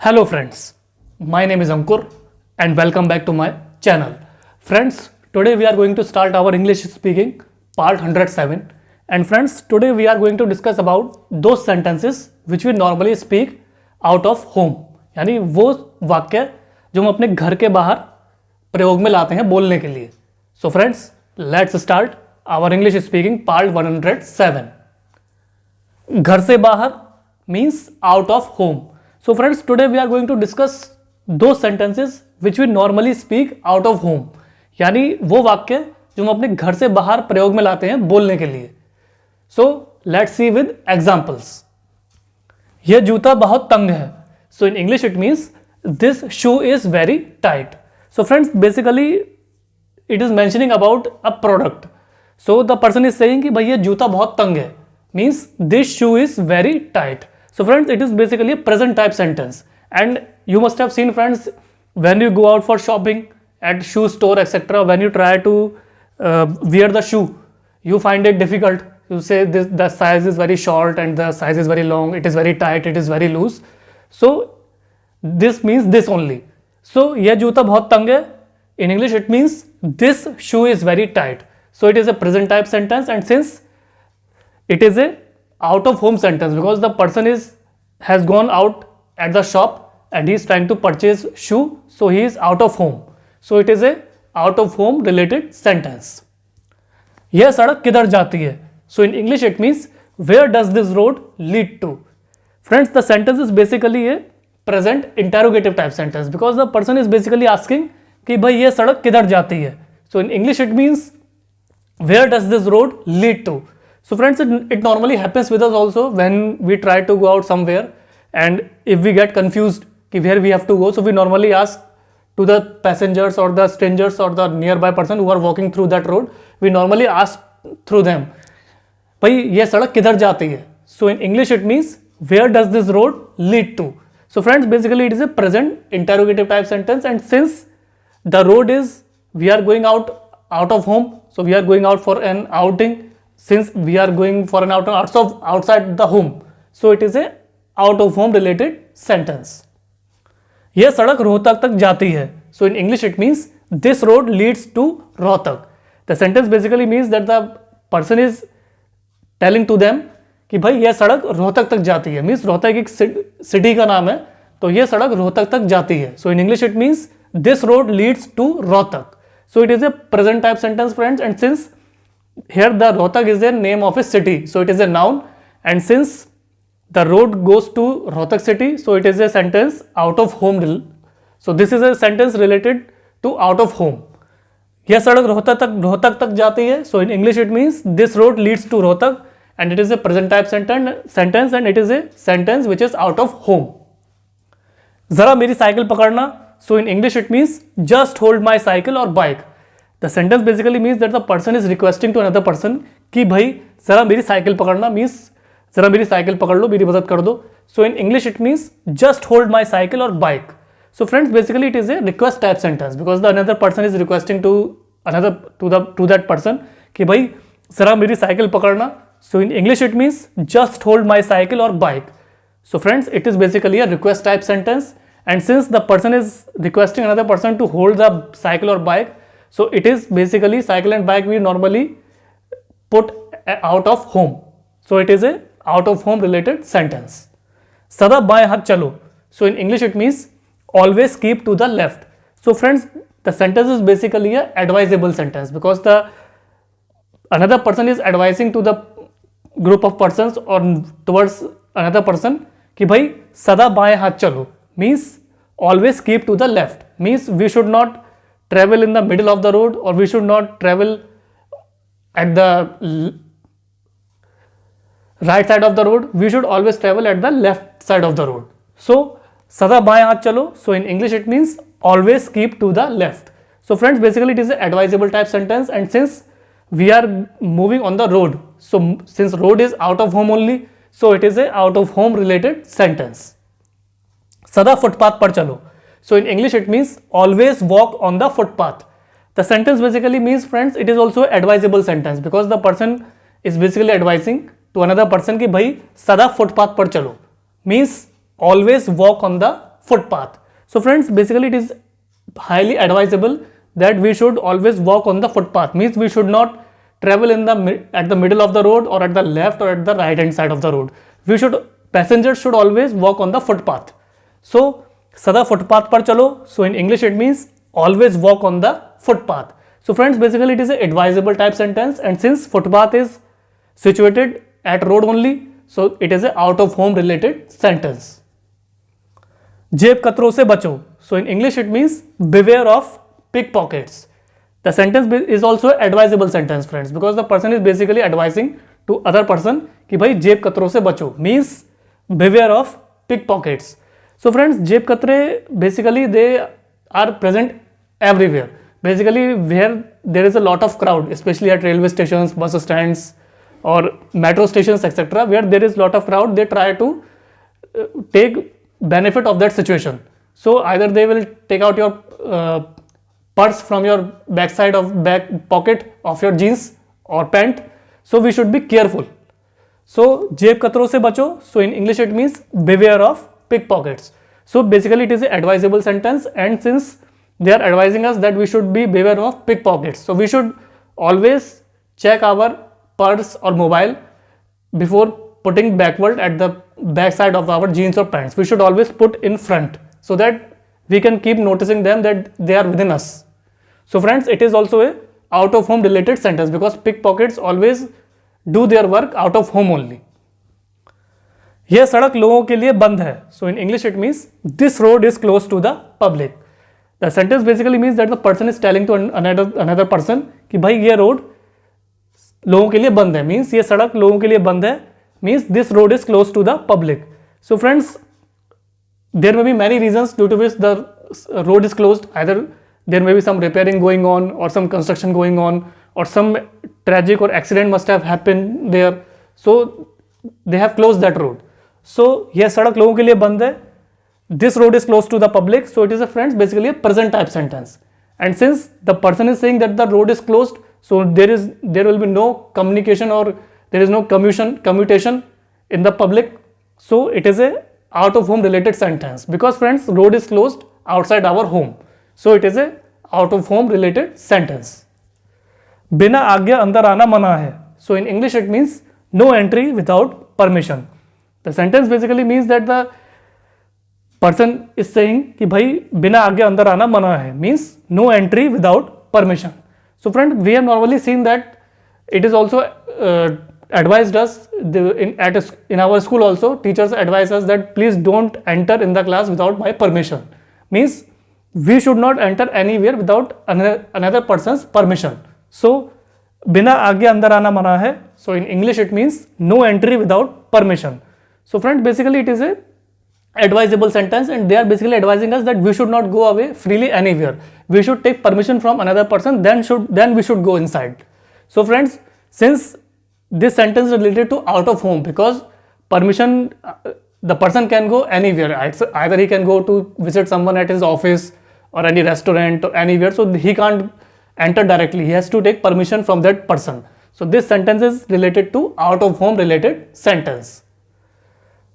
Hello friends, my name is Ankur and welcome back to my channel. Friends, today we are going to start our English speaking part 107 and friends, today we are going to discuss about those sentences which we normally speak out of home. यानी वो वाक्य जो हम अपने घर के बाहर प्रयोग में लाते हैं बोलने के लिए. So friends, let's start our English speaking part 107. घर से बाहर means out of home. So friends, today we are going to discuss those sentences which we normally speak out of home. यानी वो वाक्य जो हम अपने घर से बाहर प्रयोग में लाते हैं बोलने के लिए. So let's see with examples. यह जूता बहुत तंग है. So in English it means this shoe is very tight. So friends, basically it is mentioning about a product. So the person is saying कि भाई ये जूता बहुत तंग है. Means this shoe is very tight. So friends, it is basically a present type sentence. And you must have seen friends, when you go out for shopping at shoe store etc., when you try to wear the shoe, you find it difficult. You say this, the size is very short and the size is very long, it is very tight, it is very loose. So this means this only. So यह जूता बहुत तंग है. In English it means this shoe is very tight. So it is a present type sentence, and since it is a out of home sentence because the person has gone out at the shop and he is trying to purchase shoe, so he is out of home. So it is a out of home related sentence. यह सड़क किधर जाती है? So in English it means where does this road lead to? Friends, the sentence is basically a present interrogative type sentence because the person is basically asking कि भाई ये सड़क किधर जाती है. So in English it means where does this road lead to? So friends, it normally happens with us also when we try to go out somewhere, and if we get confused where we have to go, so we normally ask to the passengers or the strangers or the nearby person who are walking through that road, we normally ask through them, भाई ये सड़क किधर जाती है? So in English it means where does this road lead to? So friends, basically it is a present interrogative type sentence, and since the road is we are going out of home, so we are going out for an outing. Since we are going for an outside the home, so it is a out of home related sentence. यह सड़क रोहतक तक जाती है. So in English it means this road leads to Rohtak. The sentence basically means that the person is telling to them कि भाई यह सड़क रोहतक तक जाती है. Means रोहतक एक city का नाम है, तो यह सड़क रोहतक तक जाती है. So in English it means this road leads to Rohtak. So it is a present type sentence, friends, and since here the Rohtak is the name of a city, so it is a noun, and since the road goes to Rohtak city, so it is a sentence out of home. So this is a sentence related to out of home. यह सड़क रोहतक तक जाती है. So in English it means this road leads to Rohtak, and it is a present type sentence, and it is a sentence which is out of home. जरा मेरी cycle पकड़ना. So in English it means just hold my cycle or bike. The sentence basically means that the person is requesting to another person कि भाई जरा मेरी cycle पकड़ना, means जरा मेरी साइकिल पकड़ लो, मेरी मदद कर दो. So in English it means just hold my cycle or bike. So friends, basically it is a request type sentence because the another person is requesting to that person कि भाई जरा मेरी साइकिल पकड़ना. So in English it means just hold my cycle or bike. So friends, it is basically a request type sentence, and since the person is requesting another person to hold the cycle or bike, so it is basically cycle and bike we normally put out of home. So it is a out of home related sentence. सदा बाएं हाथ चलो. So in English it means always keep to the left. So friends, the sentence is basically a advisable sentence because the another person is advising to the group of persons or towards another person कि भाई सदा बाएं हाथ चलो, means always keep to the left, means we should not travel in the middle of the road, or we should not travel at the right side of the road. We should always travel at the left side of the road. So सदा बाएं हाथ चलो. So in English it means always keep to the left. So friends, basically it is an advisable type sentence, and since we are moving on the road, so since road is out of home only, so it is a out of home related sentence. सदा footpath पर चलो. So in English it means always walk on the footpath. The sentence basically means, friends, it is also advisable sentence because the person is basically advising to another person कि भाई सदा footpath पर चलो, means always walk on the footpath. So friends, basically it is highly advisable that we should always walk on the footpath. Means we should not travel at the middle of the road or at the left or at the right hand side of the road. Passengers should always walk on the footpath. So सदा footpath पर चलो. So in English it means always walk on the footpath. So friends, basically it is a advisable type sentence, and since footpath is situated at road only, so it is a out of home related sentence. जेब कतरों से बचो. So in English it means beware of pickpockets. The sentence is also advisable sentence friends, because the person is basically advising to other person कि भाई जेब कतरों से बचो, means beware of pickpockets. So friends, जेब कतरे basically they are present everywhere. Basically where there is a lot of crowd, especially at railway stations, bus stands or metro stations, etc., where there is lot of crowd, they try to take benefit of that situation. So either they will take out your purse from your back pocket of your jeans or pant. So we should be careful. So जेब कतरों से बचो. So in English it means beware of pickpockets. So basically it is an advisable sentence, and since they are advising us that we should be beware of pickpockets, so we should always check our purse or mobile before putting backward at the back side of our jeans or pants. We should always put in front so that we can keep noticing them that they are within us. So friends, it is also a out of home related sentence, because pickpockets always do their work out of home only. यह सड़क लोगों के लिए बंद है. So in English it means this road is closed to the public. The sentence basically means that the person is telling to another person कि भाई ये रोड लोगों के लिए बंद है, means ये सड़क लोगों के लिए बंद है, means this road is closed to the public. So friends, there may be many reasons due to which the road is closed. Either there may be some repairing going on or some construction going on, or some tragic or accident must have happened there, so they have closed that road. So यह सड़क लोगों के लिए बंद है, this road is closed to the public. So it is a friends basically a present type sentence, and since the person is saying that the road is closed, so there will be no communication or there is no commutation in the public. So it is a out of home related sentence, because friends, road is closed outside our home, so it is a out of home related sentence. बिना आज्ञा अंदर आना मना है. So in English it means no entry without permission. The sentence basically means that the person is saying कि भाई बिना आज्ञा अंदर आना मना है, means no entry without permission. So friend, we have normally seen that it is also advised us in our school also. Teachers advise us that please don't enter in the class without my permission. Means we should not enter anywhere without another person's permission. So बिना आज्ञा अंदर आना मना है. So in English it means no entry without permission. So friends, basically it is a advisable sentence, and they are basically advising us that we should not go away freely anywhere. We should take permission from another person, then we should go inside. So friends, since this sentence is related to out of home, because permission, the person can go anywhere. Either he can go to visit someone at his office or any restaurant or anywhere, so he can't enter directly. He has to take permission from that person. So this sentence is related to out of home related sentence.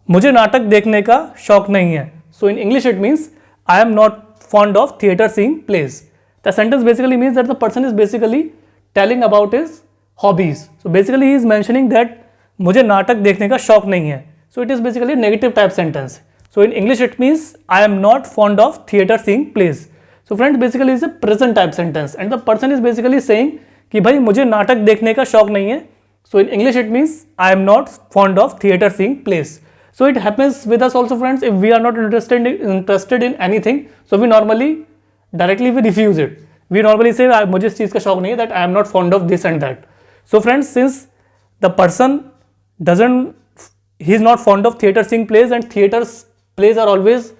मुझे नाटक देखने का शौक नहीं है. So in English it means I am not fond of theater seeing plays. The sentence basically means that the person is basically telling about his hobbies. So basically he is mentioning that मुझे नाटक देखने का शौक नहीं है. So it is basically a negative type sentence. So in English it means I am not fond of theater seeing plays. So friends, basically it's a present type sentence, and the person is basically saying कि भाई मुझे नाटक देखने का शौक नहीं है. So in English it means I am not fond of theater seeing plays. So it happens with us also friends. If we are not interested in anything, so we normally directly we refuse it. We normally say मुझे इस चीज़ का शौक नहीं है, that I am not fond of this and that. So friends, since the person he is not fond of theater seeing plays, and plays are always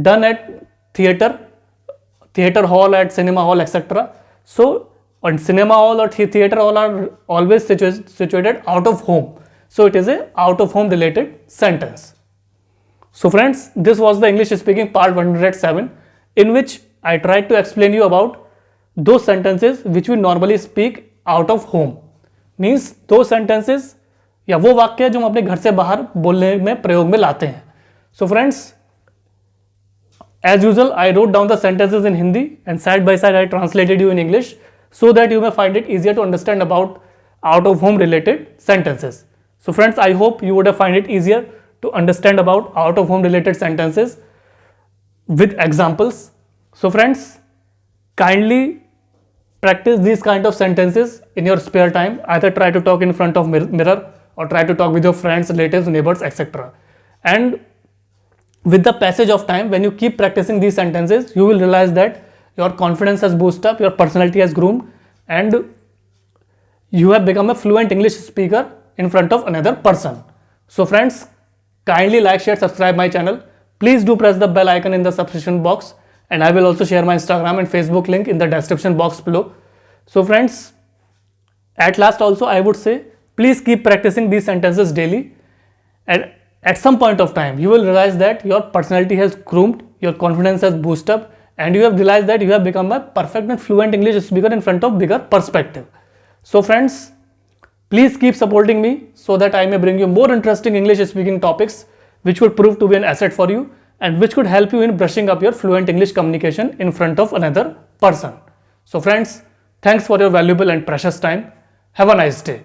done at theater hall, at cinema hall, etc. So and cinema hall or theater hall are always situated out of home. So it is a out of home related sentence. So friends, this was the English speaking part 107, in which I tried to explain you about those sentences which we normally speak out of home. Means those sentences या वो वाक्य जो हम अपने घर से बाहर बोलने में प्रयोग में लाते हैं. So friends, As usual, I wrote down the sentences in Hindi and side by side I translated you in English so that you may find it easier to understand about out of home related sentences. So friends, I hope you would have find it easier to understand about out of home related sentences with examples. So friends, kindly practice these kind of sentences in your spare time. Either try to talk in front of mirror or try to talk with your friends, relatives, neighbors, etc. And with the passage of time, when you keep practicing these sentences, you will realize that your confidence has boosted up, your personality has groomed, and you have become a fluent English speaker in front of another person. So friends, kindly like, share, subscribe my channel. Please do press the bell icon in the subscription box, and I will also share my Instagram and Facebook link in the description box below. So friends, at last also I would say, please keep practicing these sentences daily, and at some point of time you will realize that your personality has groomed, your confidence has boosted up, and you have realized that you have become a perfect and fluent English speaker in front of bigger perspective. So friends, please keep supporting me so that I may bring you more interesting English speaking topics which would prove to be an asset for you and which could help you in brushing up your fluent English communication in front of another person. So friends, thanks for your valuable and precious time. Have a nice day.